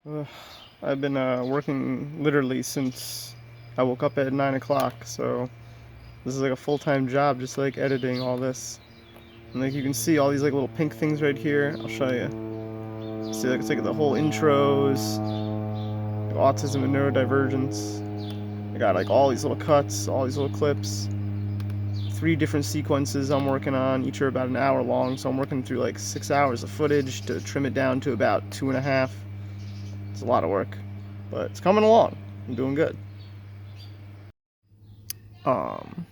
Ugh, I've been working literally since I woke up at 9 o'clock, so this is like a full-time job, just like editing all this. And like you can see all these like little pink things right here. I'll show you. See, like it's like the whole intros, autism and neurodivergence. I got like all these little cuts, all these little clips. 3 different sequences I'm working on. Each are about an hour long, so I'm working through like 6 hours of footage to trim it down to about 2.5. It's a lot of work, but it's coming along. I'm doing good. Um,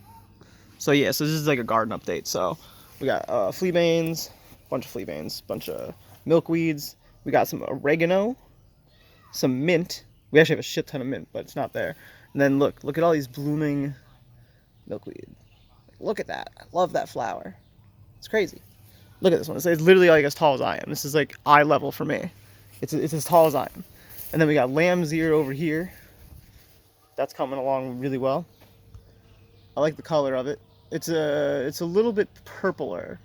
so yeah, so this is like a garden update. So we got bunch of fleabanes, bunch of milkweeds. We got some oregano, some mint. We actually have a shit ton of mint, but it's not there. And then look at all these blooming milkweed. Look at that. I love that flower. It's crazy. Look at this one. It's literally like as tall as I am. This is like eye level for me. It's as tall as I am. And then we got lamb's ear over here. That's coming along really well. I like the color of it. It's a little bit purpler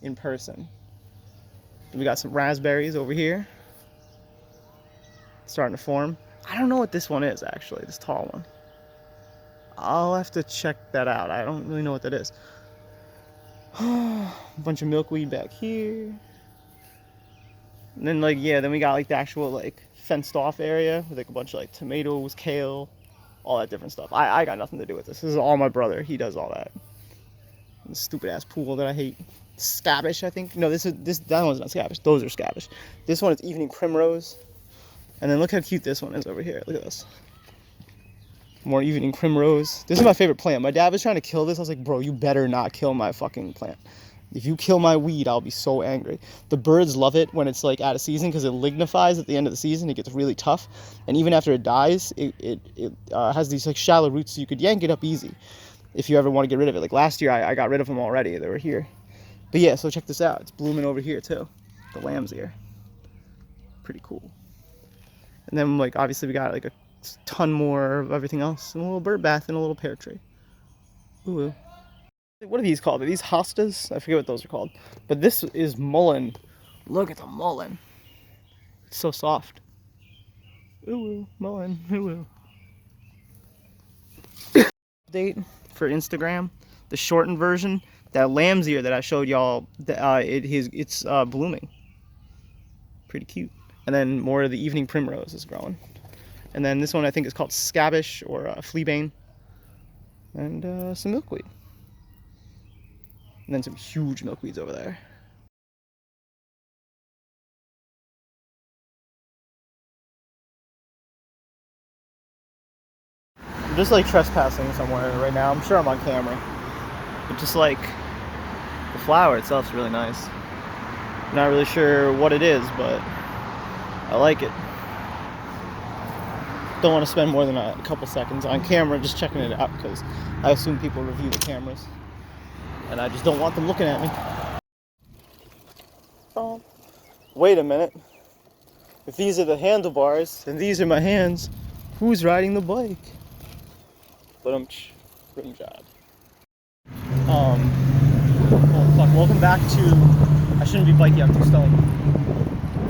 in person. We got some raspberries over here. Starting to form. I don't know what this one is actually, this tall one. I'll have to check that out. I don't really know what that is. A bunch of milkweed back here. And then then we got like the actual like fenced off area with like a bunch of like tomatoes, kale, all that different stuff. I got nothing to do with this. This is all my brother. He does all that. This stupid ass pool that I hate. Scabish, I think. No, that one's not scabish. Those are scabish. This one is evening primrose. And then look how cute this one is over here. Look at this. More evening primrose. This is my favorite plant. My dad was trying to kill this. I was like, bro, you better not kill my fucking plant. If you kill my weed, I'll be so angry. The birds love it when it's like out of season because it lignifies at the end of the season. It gets really tough. And even after it dies, it has these like shallow roots so you could yank it up easy if you ever want to get rid of it. Like last year, I got rid of them already. They were here. But yeah, so check this out. It's blooming over here too. The lamb's ear. Pretty cool. And then like obviously we got like a ton more of everything else. And a little bird bath and a little pear tree. Ooh. What are these called? Are these hostas? I forget what those are called. But this is mullein. Look at the mullein. It's so soft. Ooh, mullein. Ooh. Update for Instagram, the shortened version. That lamb's ear that I showed y'all, it's blooming. Pretty cute. And then more of the evening primrose is growing. And then this one I think is called scabish or fleabane. And some milkweed. And then some huge milkweeds over there. I'm just like trespassing somewhere right now. I'm sure I'm on camera. But just like the flower itself is really nice. Not really sure what it is, but I like it. Don't want to spend more than a couple seconds on camera just checking it out because I assume people review the cameras. And I just don't want them looking at me. Oh, wait a minute. If these are the handlebars and these are my hands, who's riding the bike? But rim job. Oh fuck, welcome back to, I shouldn't be biking, I'm too stoned.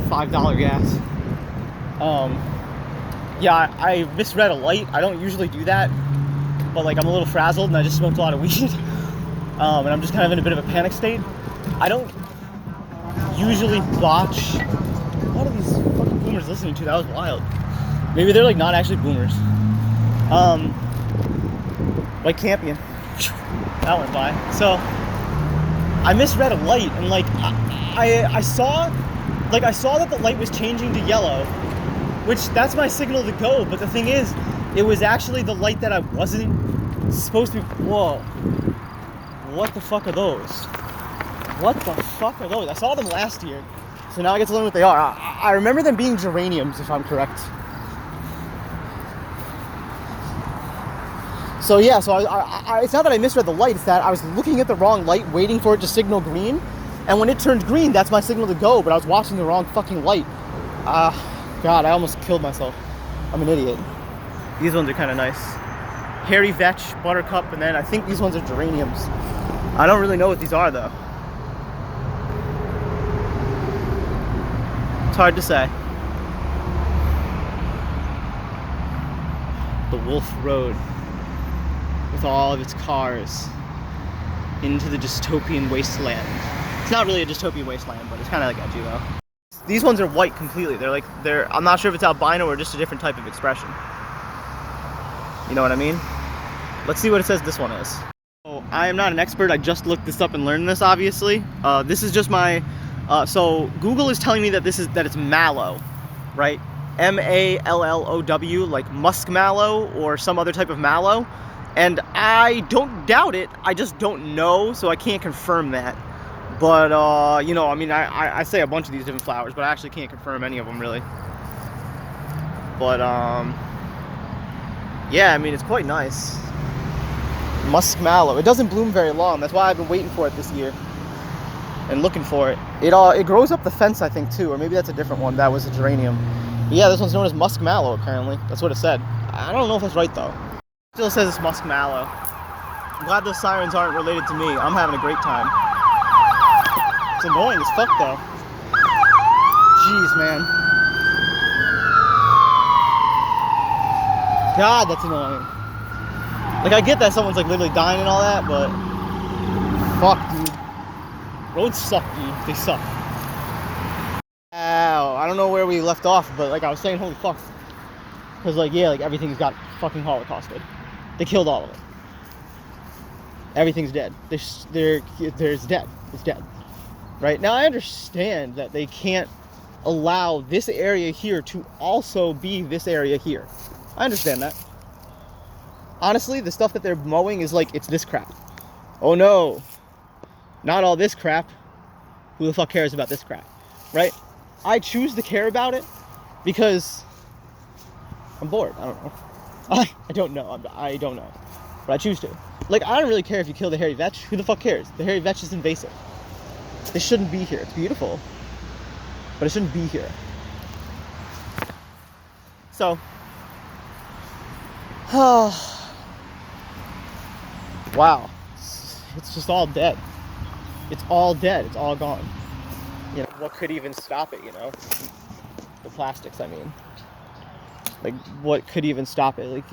$5 gas. Yeah, I misread a light. I don't usually do that, but like I'm a little frazzled and I just smoked a lot of weed. And I'm just kind of in a bit of a panic state. I don't usually watch. What are these fucking boomers listening to? That was wild. Maybe they're like not actually boomers. Like Campion. That went by. So I misread a light and like I saw that the light was changing to yellow, which that's my signal to go. But the thing is, it was actually the light that I wasn't supposed to be. Whoa. What the fuck are those? What the fuck are those? I saw them last year, so now I get to learn what they are. I remember them being geraniums, if I'm correct. So yeah, so it's not that I misread the light, it's that I was looking at the wrong light, waiting for it to signal green, and when it turned green, that's my signal to go, but I was watching the wrong fucking light. God, I almost killed myself. I'm an idiot. These ones are kind of nice. Hairy Vetch, Buttercup, and then I think these ones are geraniums. I don't really know what these are though. It's hard to say. the Wolf Road with all of its cars into the dystopian wasteland. It's not really a dystopian wasteland, but it's kind of like edgy though. These ones are white completely. I'm not sure if it's albino or just a different type of expression. You know what I mean? Let's see what it says this one is. So I am not an expert. I just looked this up and learned this, obviously. This is just my, so Google is telling me that it's mallow, right? M-A-L-L-O-W, like muskmallow or some other type of mallow. And I don't doubt it, I just don't know, so I can't confirm that. But, you know, I mean, I say a bunch of these different flowers, but I actually can't confirm any of them, really. But, yeah, I mean, it's quite nice. Muskmallow. It doesn't bloom very long, that's why I've been waiting for it this year. And looking for it. It grows up the fence, I think, too, or maybe that's a different one. That was a geranium. But yeah, this one's known as muskmallow, apparently. That's what it said. I don't know if that's right, though. Still says it's muskmallow. I'm glad those sirens aren't related to me. I'm having a great time. It's annoying as fuck though. Jeez, man. God, that's annoying. Like, I get that someone's like literally dying and all that, but fuck, dude. Roads suck, dude. They suck. Ow. I don't know where we left off, but like I was saying, holy fuck. Because like, yeah, like everything's got fucking holocausted. They killed all of it. Everything's dead. There's dead. It's dead. Right? Now I understand that they can't allow this area here to also be this area here. I understand that. Honestly, the stuff that they're mowing is like, it's this crap. Oh no. Not all this crap. Who the fuck cares about this crap? Right? I choose to care about it because I'm bored. I don't know. I don't know. I don't know. But I choose to. Like, I don't really care if you kill the hairy vetch. Who the fuck cares? The hairy vetch is invasive. It shouldn't be here. It's beautiful. But it shouldn't be here. So. Wow. It's just all dead. It's all dead. It's all gone. You know, what could even stop it, you know? The plastics, I mean. Like, what could even stop it? Like,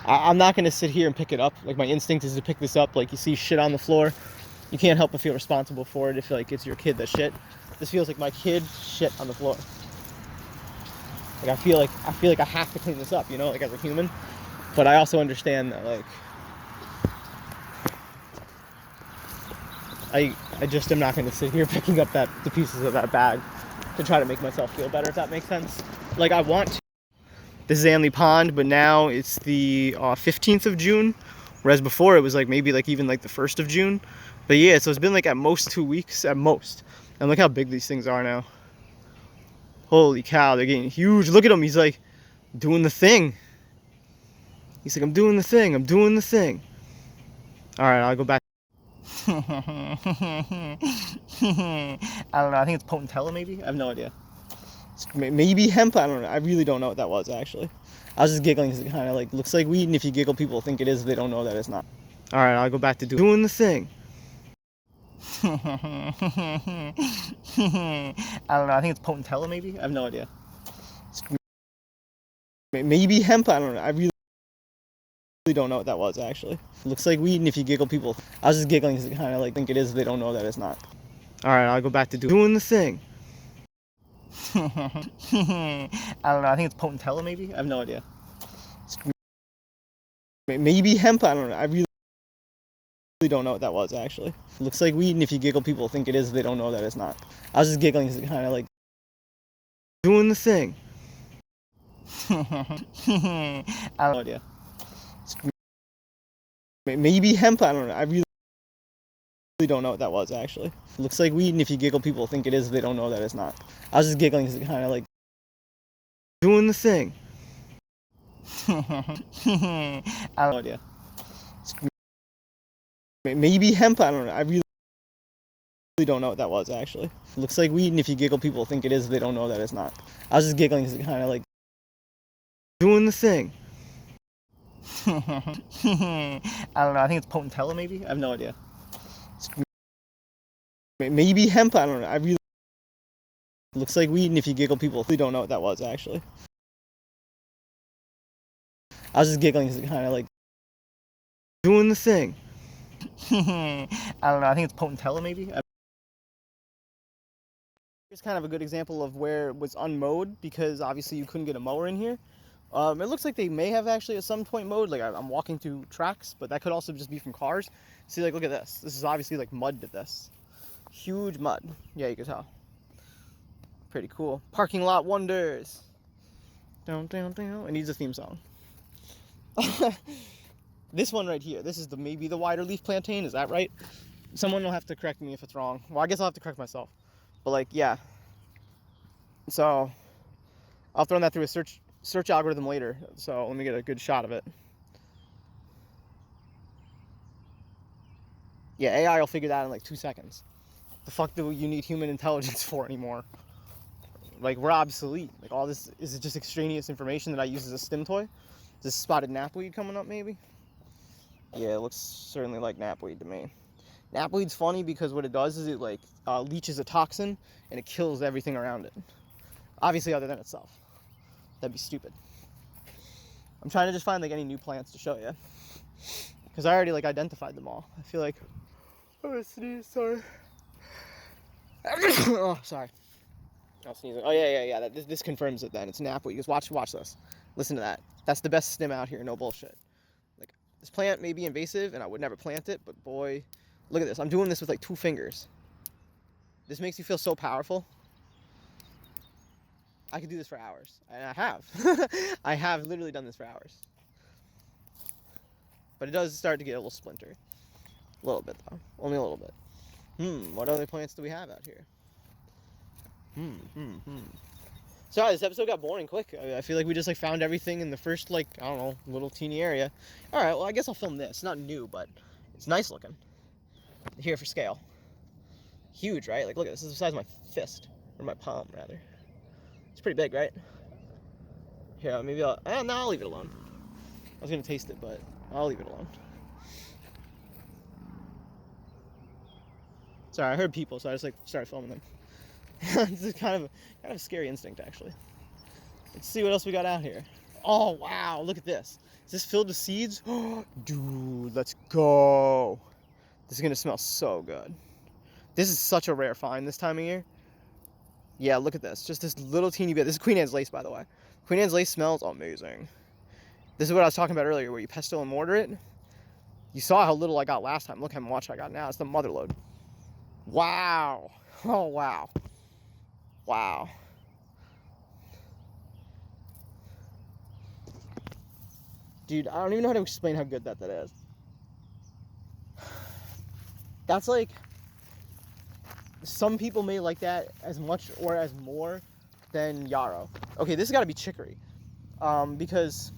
I'm not going to sit here and pick it up. Like, my instinct is to pick this up. Like, you see shit on the floor, you can't help but feel responsible for it if, like, it's your kid that shit. This feels like my kid shit on the floor. Like, I feel like I have to clean this up, you know, like, as a human. But I also understand that, like, I just am not going to sit here picking up the pieces of that bag to try to make myself feel better, if that makes sense. Like, I want to. This is Anley Pond, but now it's the 15th of June, whereas before it was like maybe like even like the 1st of June. But yeah, so it's been like at most 2 weeks, at most. And look how big these things are now. Holy cow, they're getting huge. Look at him, he's like doing the thing. He's like, I'm doing the thing, I'm doing the thing. All right, I'll go back. I don't know, I think it's Potentella maybe? I have no idea. Maybe hemp, I don't know. I really don't know what that was, actually. I was just giggling because it kind of like looks like weed, and if you giggle, people think it is. They don't know that it's not. All right, I'll go back to doing the thing. I don't know. I think it's Potentella, maybe. I have no idea. Maybe hemp, I don't know. I really don't know what that was, actually. It looks like weed, and if you giggle, people. I was just giggling because it kind of like think it is. They don't know that it's not. All right, I'll go back to doing the thing. I don't know. I think it's Potentella, maybe. I have no idea. Maybe hemp. I don't know. I really don't know what that was, actually. It looks like weed, and if you giggle, people think it is. They don't know that it's not. I was just giggling because it kind of like doing the thing. I have no idea. Maybe hemp. I don't know. I really don't know what that was, actually. It looks like weed, and if you giggle, people think it is. They don't know that it's not. I was just giggling because it kind of like doing the thing. I have no idea. Maybe hemp. I don't know. I really don't know what that was, actually. It looks like weed, and if you giggle, people think it is. They don't know that it's not. I was just giggling because it kind of like doing the thing. I don't know. I think it's Potentella, maybe. I have no idea. Maybe hemp. I don't know. I really looks like weed, and if you giggle, people don't know what that was, actually. I was just giggling because it kind of like doing the thing. I don't know. I think it's Potentella maybe. Here's kind of a good example of where it was unmowed because obviously you couldn't get a mower in here. It looks like they may have actually at some point mowed. Like I'm walking through tracks, but that could also just be from cars. See, like look at this. This is obviously like mud to this. Huge mud. Yeah, you can tell. Pretty cool. Parking lot wonders. Down, down, down. It needs a theme song. This one right here. This is maybe the wider leaf plantain. Is that right? Someone will have to correct me if it's wrong. Well, I guess I'll have to correct myself. But like, yeah. So I'll throw that through a search algorithm later. So let me get a good shot of it. Yeah, AI will figure that out in like 2 seconds. The fuck do you need human intelligence for anymore? Like, we're obsolete. Like, all this is just extraneous information that I use as a stim toy. Is this spotted knapweed coming up, maybe? Yeah, it looks certainly like knapweed to me. Knapweed's funny because what it does is it, like, leaches a toxin and it kills everything around it. Obviously, other than itself. That'd be stupid. I'm trying to just find, like, any new plants to show you. Because I already, like, identified them all. I feel like... I'm gonna sneeze, sorry. Oh, sorry. I'm sneezing. Oh, yeah. This confirms it then. It's knapweed. Because watch this. Listen to that. That's the best stim out here. No bullshit. Like, this plant may be invasive, and I would never plant it, but boy... Look at this. I'm doing this with, like, 2 fingers. This makes you feel so powerful. I could do this for hours. And I have. I have literally done this for hours. But it does start to get a little splintery. A little bit, though. Only a little bit. What other plants do we have out here? Sorry, this episode got boring quick. I feel like we just like found everything in the first, like, I don't know, little teeny area. Alright, well, I guess I'll film this. It's not new, but it's nice looking. Here for scale. Huge, right? Like, look at this. This is the size of my fist. Or my palm, rather. It's pretty big, right? Here, maybe no, I'll leave it alone. I was gonna taste it, but I'll leave it alone. Sorry, I heard people, so I just like started filming them. This is kind of a scary instinct, actually. Let's see what else we got out here. Oh wow, look at this. Is this filled with seeds? Dude, let's go. This is gonna smell so good. This is such a rare find this time of year. Yeah, look at this. Just this little teeny bit. This is Queen Anne's lace, by the way. Queen Anne's lace smells amazing. This is what I was talking about earlier, where you pesto and mortar it. You saw how little I got last time. Look how much I got now. It's the mother load. Wow. Oh, wow. Wow. Dude, I don't even know how to explain how good that is. That's like... Some people may like that as much or as more than yarrow. Okay, this has got to be chicory. Because...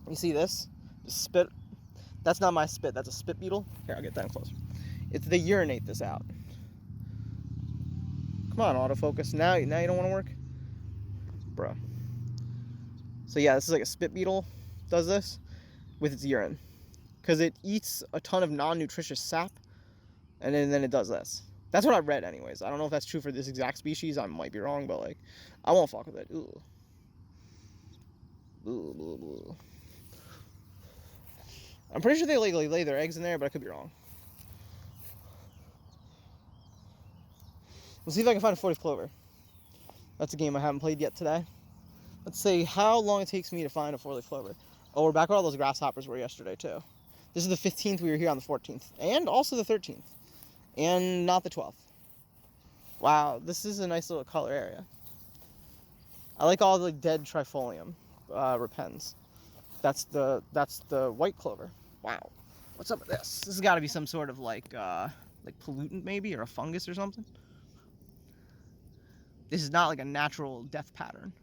You see this? The spit... That's not my spit. That's a spit beetle. Here, I'll get that closer. They urinate this out. Come on, autofocus. Now you don't want to work? Bro. So yeah, this is like a spit beetle does this with its urine. Because it eats a ton of non-nutritious sap, and then it does this. That's what I read anyways. I don't know if that's true for this exact species. I might be wrong, but like, I won't fuck with it. Ooh. Ooh. I'm pretty sure they like lay their eggs in there, but I could be wrong. Let's see if I can find a 4-leaf clover. That's a game I haven't played yet today. Let's see how long it takes me to find a 4-leaf clover. Oh, we're back where all those grasshoppers were yesterday, too. This is the 15th. We were here on the 14th. And also the 13th. And not the 12th. Wow, this is a nice little color area. I like all the dead trifolium repens. That's the white clover. Wow. What's up with this? This has got to be some sort of like pollutant maybe, or a fungus or something. This is not like a natural death pattern.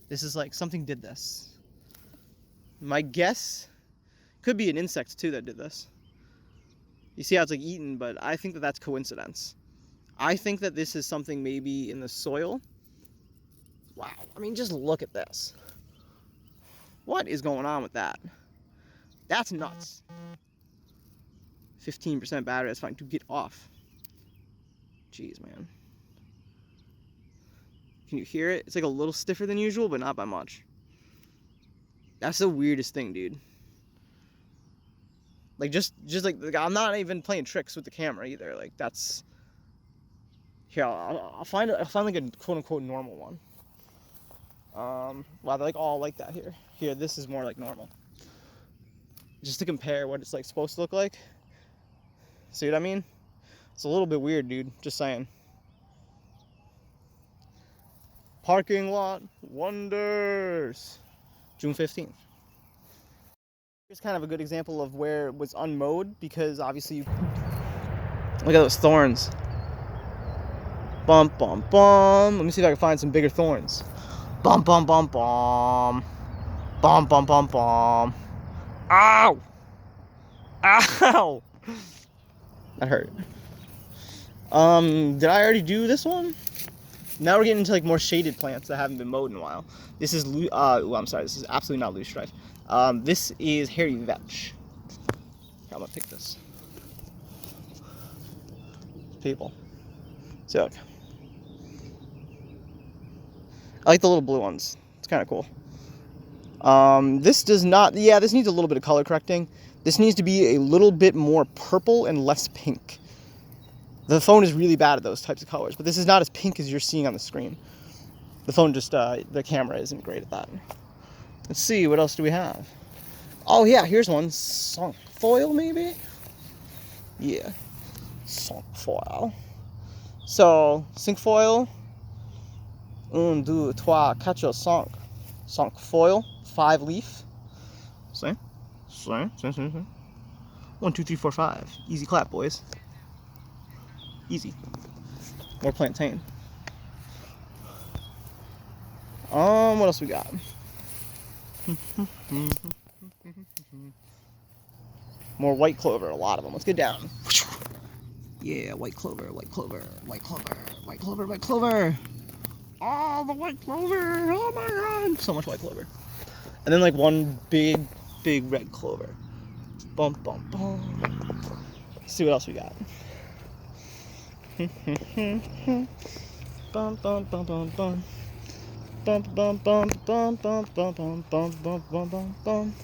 This is like something did this. My guess could be an insect too that did this. You see how it's like eaten, but I think that that's coincidence. I think that this is something maybe in the soil. Wow, I mean, just look at this. What is going on with that? That's nuts. 15% battery, that's fine. Dude, get off. Jeez, man. Can you hear it? It's like a little stiffer than usual, but not by much. That's the weirdest thing, dude. Like, just like I'm not even playing tricks with the camera either. Like, that's... Here, I'll find like a quote-unquote normal one. Wow, they're like all like that here. Here, this is more like normal. Just to compare what it's like supposed to look like. See what I mean? It's a little bit weird, dude. Just saying. Parkinglot wonders. June 15th. Here's kind of a good example of where it was unmowed, because obviously you... Look at those thorns. Bum, bum, bum. Let me see if I can find some bigger thorns. Bum, bum, bum, bum. Bum, bum, bum, bum. Ow! Ow! That hurt. Did I already do this one? Now we're getting into like more shaded plants that haven't been mowed in a while. This is, oh, I'm sorry, this is absolutely not loosestrife. This is hairy vetch. I'm gonna pick this. People. So, I like the little blue ones. It's kind of cool. This does not, yeah, this needs a little bit of color correcting. This needs to be a little bit more purple and less pink. The phone is really bad at those types of colors, but this is not as pink as you're seeing on the screen. The phone just, the camera isn't great at that. Let's see, what else do we have? Oh yeah, here's one. Sunk foil, maybe? Yeah. Sunk foil. So, sink foil. 1, 2, 3, 4, 5. Sunk foil. 5 leaf. See? 1, 2, 3, 4, 5. Easy clap, boys. Easy. More plantain. What else we got? More white clover, a lot of them. Let's get down. Yeah, white clover, white clover, white clover, white clover, white clover. Oh, the white clover. Oh my god. So much white clover. And then like one big red clover. Bum, bum, bum. Let's see what else we got. Bum, bum, bum, bum, bum. Bum, bum, bum, bum, bum, bum, bum, bum, bum, bum, bum, bum.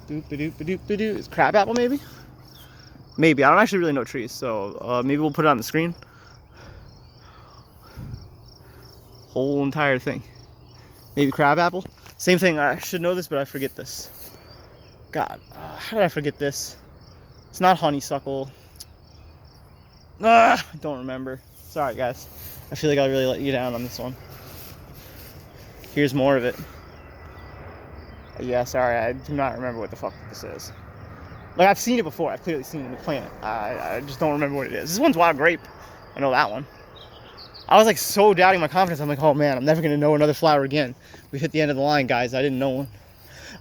Doop-a-doop-a-doop-a-doo. Is crabapple maybe? Maybe. I don't actually really know trees, so maybe we'll put it on the screen. Whole entire thing. Maybe crabapple? Same thing. I should know this, but I forget this. God, how did I forget this? It's not honeysuckle. I don't remember. Sorry, guys. I feel like I really let you down on this one. Here's more of it. Yeah, sorry, I do not remember what the fuck this is. Like, I've seen it before. I've clearly seen it in the plant. I just don't remember what it is. This one's wild grape. I know that one. I was like so doubting my confidence. I'm like, oh man, I'm never gonna know another flower again. We hit the end of the line, guys. I didn't know one.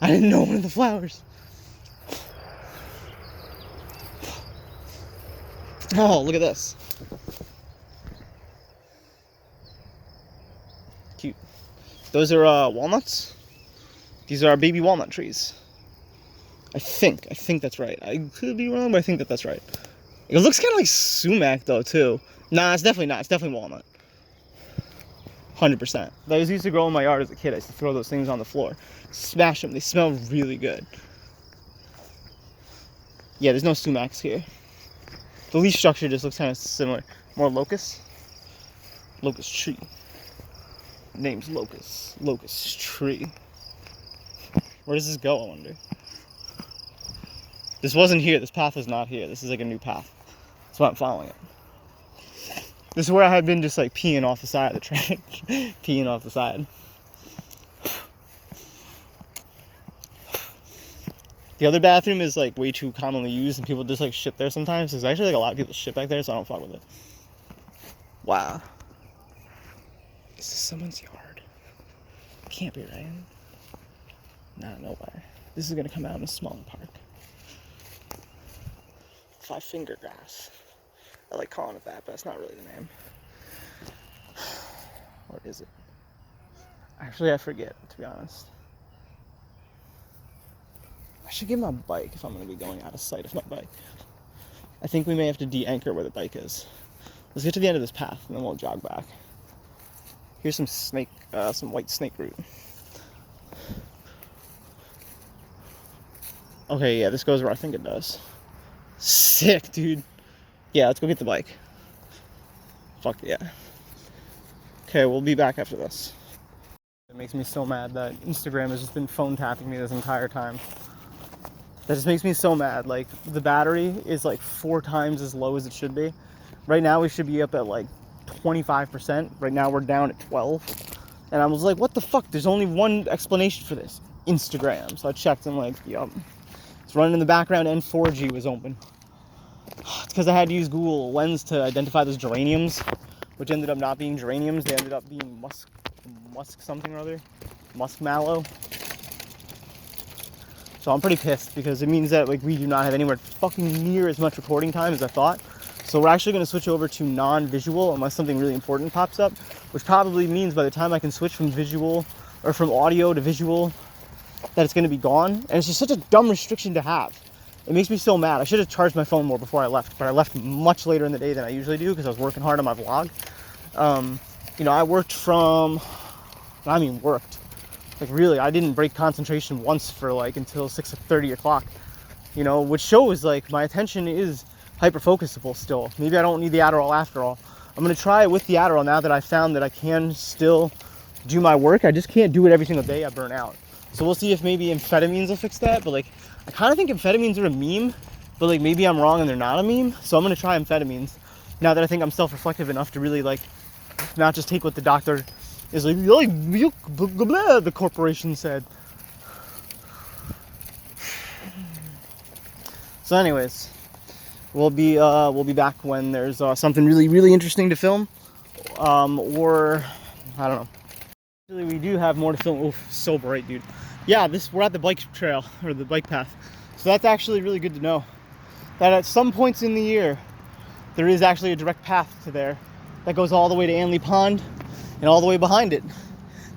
I didn't know one of the flowers. Oh, look at this. Cute. Those are walnuts. These are baby walnut trees. I think that's right. I could be wrong, but I think that's right. It looks kind of like sumac though too. Nah, it's definitely not. It's definitely walnut. 100%. Those used to grow in my yard as a kid. I used to throw those things on the floor, smash them. They smell really good. Yeah, there's no sumacs here. The leaf structure just looks kind of similar. More locust. Locust tree. Name's locust. Locust tree. Where does this go, I wonder? This wasn't here. This path was not here. This is like a new path. That's why I'm following it. This is where I had been just like peeing off the side of the track. Peeing off the side. The other bathroom is like way too commonly used and people just like shit there sometimes. There's actually like a lot of people shit back there, so I don't fuck with it. Wow. This is someone's yard. Can't be right. Nah, no way. This is gonna come out in a smaller park. 5-finger grass. I like calling it that, but that's not really the name. What is it? Actually, I forget, to be honest. I should get my bike if I'm going to be going out of sight of my bike. I think we may have to de-anchor where the bike is. Let's get to the end of this path, and then we'll jog back. Here's some snake, some white snake root. Okay, yeah, this goes where I think it does. Sick, dude. Yeah, let's go get the bike. Fuck yeah. Okay, we'll be back after this. It makes me so mad that Instagram has just been phone tapping me this entire time. That just makes me so mad. Like, the battery is like 4 times as low as it should be. Right now we should be up at like 25%. Right now we're down at 12. And I was like, what the fuck? There's only one explanation for this. Instagram. So I checked and like, yup. It's running in the background and 4G was open. It's because I had to use Google Lens to identify those geraniums, which ended up not being geraniums. They ended up being musk something or other. Musk mallow. So I'm pretty pissed because it means that like we do not have anywhere fucking near as much recording time as I thought. So we're actually going to switch over to non-visual unless something really important pops up, which probably means by the time I can switch from visual or from audio to visual, that it's going to be gone. And it's just such a dumb restriction to have. It makes me so mad. I should have charged my phone more before I left, but I left much later in the day than I usually do because I was working hard on my vlog. You know, I worked from, I mean worked. Like really, I didn't break concentration once for like until 6:30 o'clock, you know, which shows like my attention is hyper-focusable still. Maybe I don't need the Adderall after all. I'm gonna try it with the Adderall now that I found that I can still do my work. I just can't do it every single day. I burn out. So we'll see if maybe amphetamines will fix that. But like, I kind of think amphetamines are a meme, but like maybe I'm wrong and they're not a meme. So I'm gonna try amphetamines now that I think I'm self-reflective enough to really like not just take what the doctor is like the corporation said. So anyways, we'll be back when there's something really interesting to film, or I don't know. Actually, we do have more to film. Oof, so bright, dude. Yeah, we're at the bike trail or the bike path, so that's actually really good to know. That at some points in the year, there is actually a direct path to there that goes all the way to Anley Pond and all the way behind it.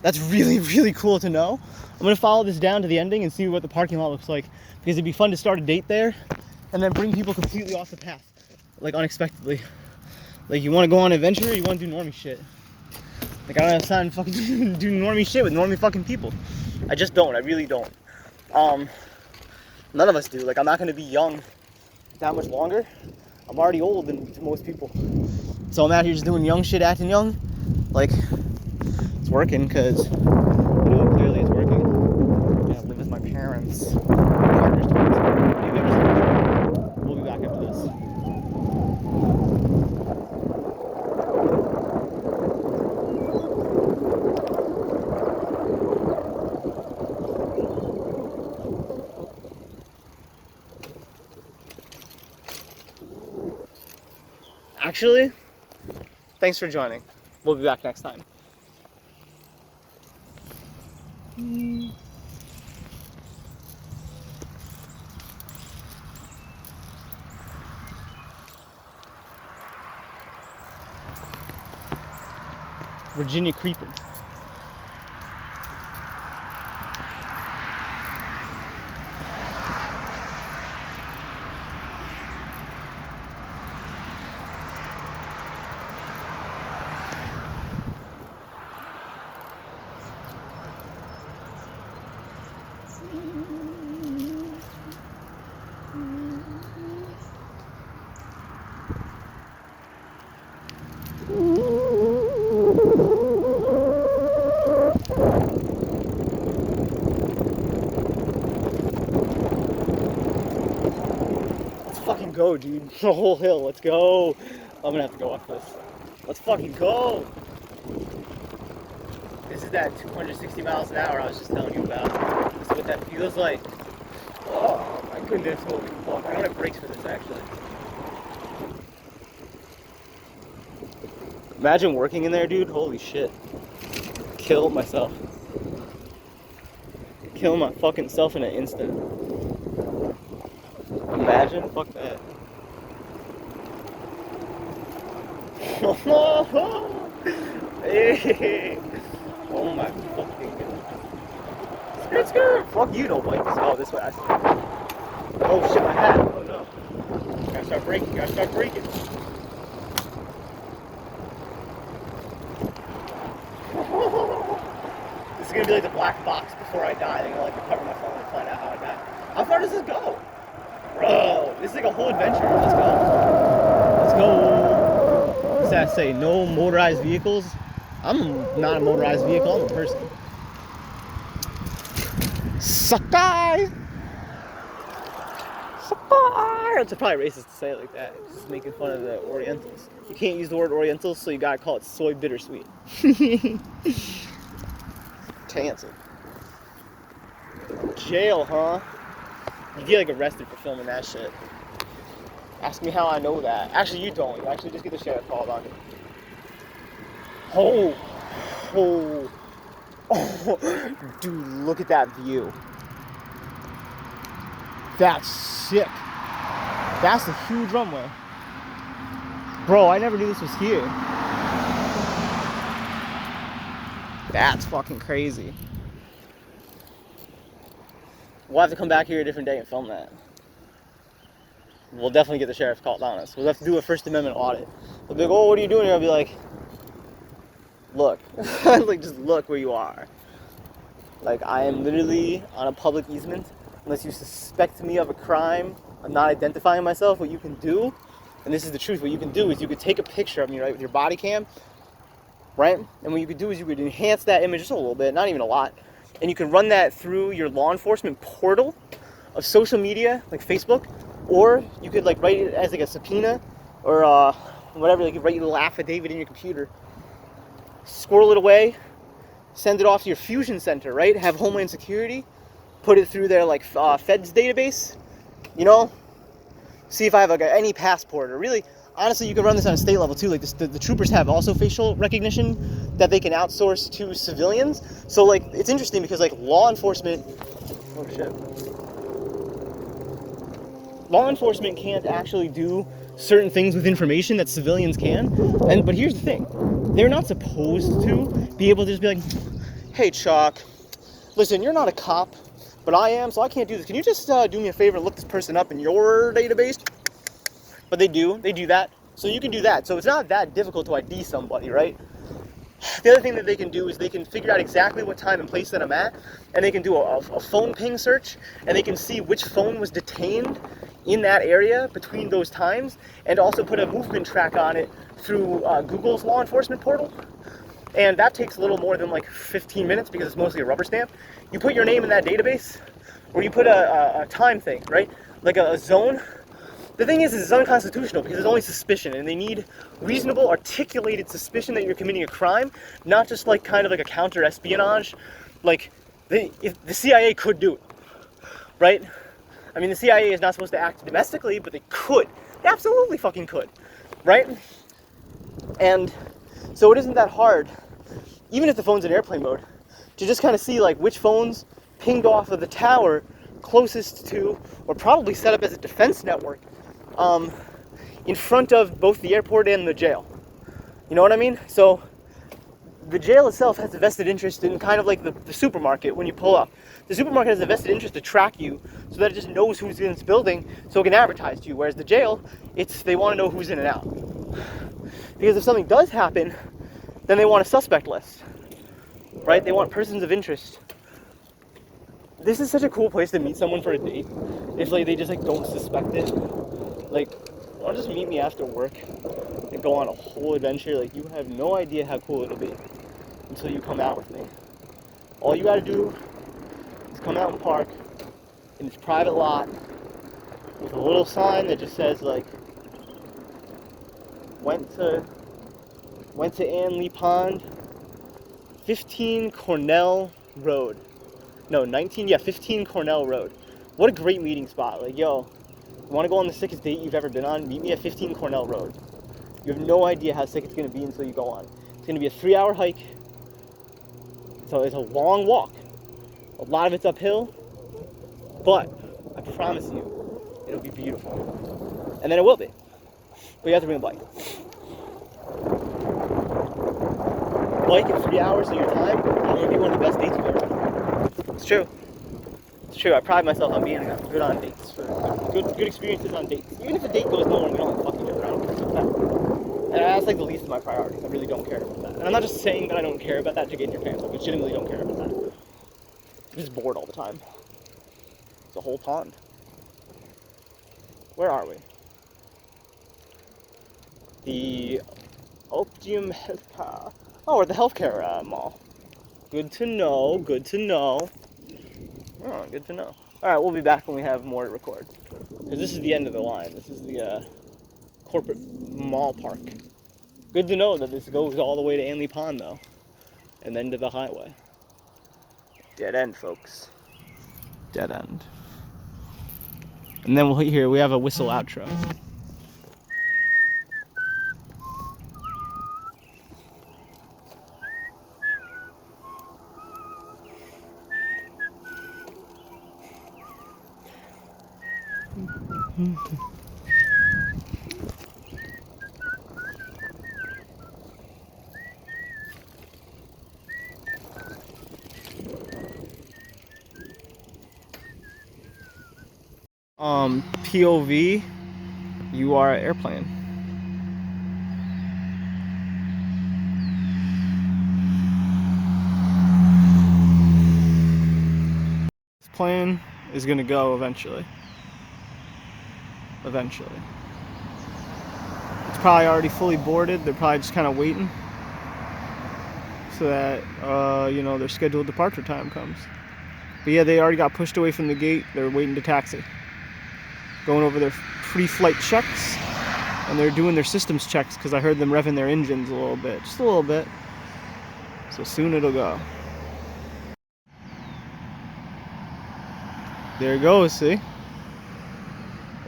That's really cool to know. I'm gonna follow this down to the ending and see what the parking lot looks like, because it'd be fun to start a date there and then bring people completely off the path, like unexpectedly. Like, you wanna go on an adventure or you wanna do normie shit? Like, I don't have time to fucking do normie shit with normie fucking people. I just don't, I really don't. None of us do. Like, I'm not gonna be young that much longer. I'm already old to most people. So I'm out here just doing young shit, acting young. Like, it's working, because, you know, clearly it's working. I live with my parents. We'll be back after this. Actually, thanks for joining. We'll be back next time. Virginia creeper. Let's fucking go, dude. The whole hill. Let's go. I'm gonna have to go off this. Let's fucking go. This is that 260 miles an hour I was just telling you about. This is what that feels like. Oh my goodness, holy fuck. I don't have brakes for this actually. Imagine working in there, dude. Holy shit. Kill myself. Kill my fucking self in an instant. Imagine? Fuck that. Hey. Oh my fucking goodness. Skirt, skirt. Fuck you, don't bike this. Oh, this way. Oh shit, my hat. Oh no. Gotta start braking. Gotta start braking. This is gonna be like the black box before I die. They're gonna like recover my phone and find out how I died. How far does this go? Bro, this is like a whole adventure. Let's go. Let's go. What's that say? No motorized vehicles? I'm not a motorized vehicle, I'm a person. Sakai! Sakai! It's probably racist to say it like that. It's just making fun of the Orientals. You can't use the word Orientals, so you gotta call it soy bittersweet. Canceled. Jail, huh? You get like arrested for filming that shit. Ask me how I know that. Actually, you don't. You actually just get the sheriff called on you. Oh, dude, look at that view. That's sick. That's a huge runway. Bro, I never knew this was here. That's fucking crazy. We'll have to come back here a different day and film that. We'll definitely get the sheriff called on us. We'll have to do a First Amendment audit. They'll be like, oh, what are you doing here? I'll be like, look. Like, just look where you are. Like, I am literally on a public easement. Unless you suspect me of a crime, I'm not identifying myself. What you can do, and this is the truth, what you can do is you could take a picture of me, right, with your body cam, right? And what you could do is you could enhance that image just a little bit, not even a lot, and you can run that through your law enforcement portal of social media, like Facebook, or you could like write it as like a subpoena, or whatever, like you write your little affidavit in your computer, squirrel it away, send it off to your fusion center, right? Have Homeland Security put it through their like feds database, you know, see if I have like any passport, or really, honestly, you can run this on a state level too. Like the troopers have also facial recognition that they can outsource to civilians. So like, it's interesting because like law enforcement, oh shit, law enforcement can't actually do certain things with information that civilians can. But here's the thing, they're not supposed to be able to just be like, hey Chuck, listen, you're not a cop, but I am, so I can't do this. Can you just do me a favor and look this person up in your database? But they do that. So you can do that. So it's not that difficult to ID somebody, right? The other thing that they can do is they can figure out exactly what time and place that I'm at, and they can do a phone ping search, and they can see which phone was detained in that area between those times, and also put a movement track on it through Google's law enforcement portal. And that takes a little more than like 15 minutes because it's mostly a rubber stamp. You put your name in that database, or you put a time thing, right? Like a zone. The thing is, it's unconstitutional because it's only suspicion, and they need reasonable, articulated suspicion that you're committing a crime, not just like kind of like a counter-espionage. Like, if the CIA could do it, right? I mean, the CIA is not supposed to act domestically, but they could. They absolutely fucking could, right? And so it isn't that hard, even if the phone's in airplane mode, to just kind of see like which phones pinged off of the tower closest to, or probably set up as a defense network, in front of both the airport and the jail. You know what I mean? So the jail itself has a vested interest in kind of like the supermarket when you pull up. The supermarket has a vested interest to track you so that it just knows who's in its building so it can advertise to you. Whereas the jail, they want to know who's in and out. Because if something does happen, then they want a suspect list, right? They want persons of interest. This is such a cool place to meet someone for a date. If like they just like don't suspect it. Like, I'll just meet me after work and go on a whole adventure. Like, you have no idea how cool it'll be until you come out with me. All you gotta do is come out and park in this private lot with a little sign that just says like, went to Ann Lee Pond, 15 Cornell Road. No, 15 Cornell Road. What a great meeting spot. Like, yo, you want to go on the sickest date you've ever been on? Meet me at 15 Cornell Road. You have no idea how sick it's going to be until you go on. It's going to be a 3-hour hike. So it's a long walk. A lot of it's uphill. But I promise you, it'll be beautiful. And then it will be. But you have to bring a bike. Bike in 3 hours of your time, I'm going to be one of the best dates you've ever had. It's true. It's true. I pride myself on being good on dates. Good experiences on dates. Even if the date goes nowhere and we don't fuck each other, I don't care about that. And that's like the least of my priorities. I really don't care about that. And I'm not just saying that I don't care about that to get in your pants. I legitimately don't care about that. I'm just bored all the time. the whole pond. Where are we? The Opium Health. Oh, we're at the healthcare mall. Good to know. Good to know. Oh, good to know. All right, we'll be back when we have more to record. Because this is the end of the line. This is the corporate mall park. Good to know that this goes all the way to Anley Pond, though, and then to the highway. Dead end, folks. Dead end. And then we have a whistle outro. POV, you are an airplane. This plane is gonna go eventually. Eventually. It's probably already fully boarded. They're probably just kind of waiting so that, you know, their scheduled departure time comes. But yeah, they already got pushed away from the gate. They're waiting to taxi. Going over their pre-flight checks, and they're doing their systems checks because I heard them revving their engines a little bit, just a little bit. So soon it'll go. There it goes, see?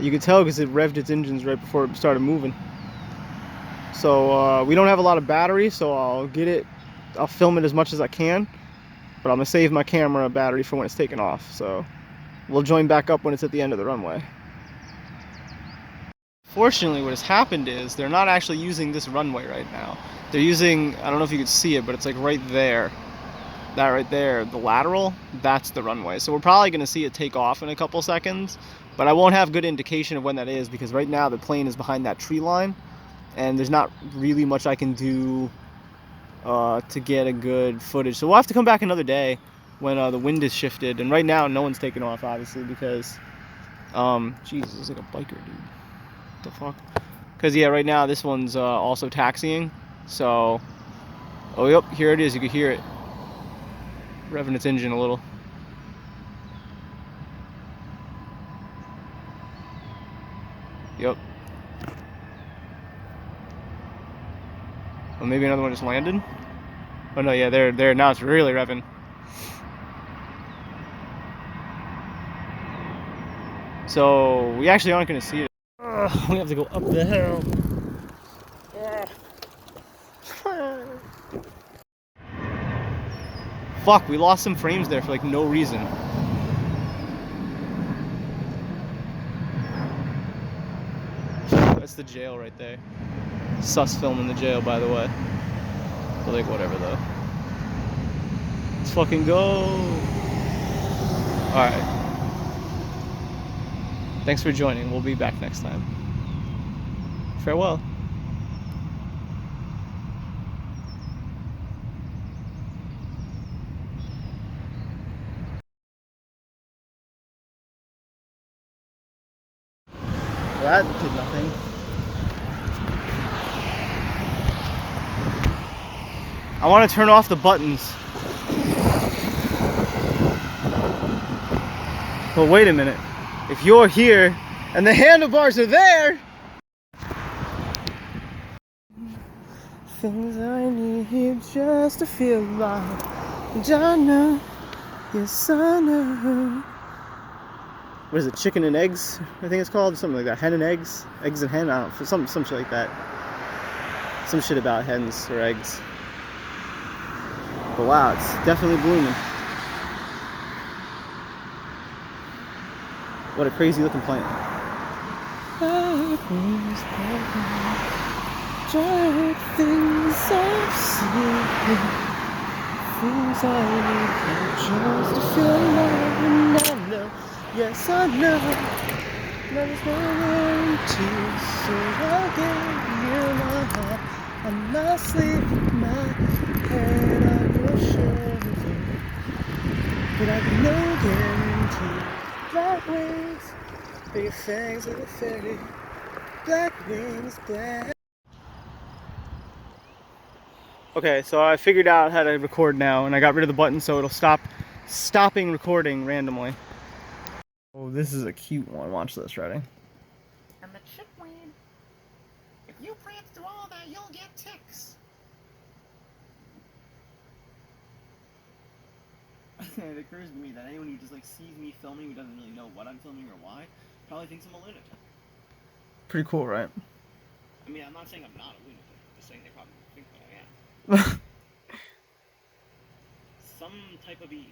You can tell because it revved its engines right before it started moving. So we don't have a lot of battery, so I'll film it as much as I can, but I'm gonna save my camera battery for when it's taken off. So we'll join back up when it's at the end of the runway. Fortunately, what has happened is they're not actually using this runway right now. They're using, I don't know if you could see it, but it's like right there. That right there, the lateral, that's the runway. So we're probably gonna see it take off in a couple seconds, but I won't have good indication of when that is because right now the plane is behind that tree line and there's not really much I can do to get a good footage. So we'll have to come back another day when the wind is shifted. And right now, no one's taking off, obviously, because, Jesus, it's like a biker, dude. What the fuck? Because, yeah, right now, this one's also taxiing. So, oh, yep, here it is. You can hear it revving its engine a little. Yep. Oh, maybe another one just landed? Oh no, yeah, there. Now it's really revving. So we actually aren't going to see it. We have to go up the hill. Fuck, we lost some frames there for like no reason. That's the jail right there. Sus film in the jail, by the way. But like, whatever though. Let's fucking go. Alright. Thanks for joining. We'll be back next time. Farewell. That did nothing. I want to turn off the buttons. But wait a minute. If you're here and the handlebars are there, things I need just to feel alive. And I know, yes I know. What is it? Chicken and eggs? I think it's called something like that. Hen and eggs, eggs and hen. I don't know. Some shit like that. Some shit about hens or eggs. But wow, it's definitely blooming. What a crazy looking plant. Giant things I've seen, things I need just to feel alive. And I know, yes I know, there's no guarantee. So I'll give you my heart. I'm not sleeping, my head on your shoulder, but I have no guarantee. Black wings, big fangs of a fairy. Black wings, black. Okay, so I figured out how to record now, and I got rid of the button so it'll stop stopping recording randomly. Oh, this is a cute one. Watch this, ready? And the chickweed. If you prance through all that, you'll get ticks. It occurs to me that anyone who just like sees me filming who doesn't really know what I'm filming or why probably thinks I'm a lunatic. Pretty cool, right? I mean, I'm not saying I'm not a lunatic. I'm just saying they probably think that I am. Some type of E.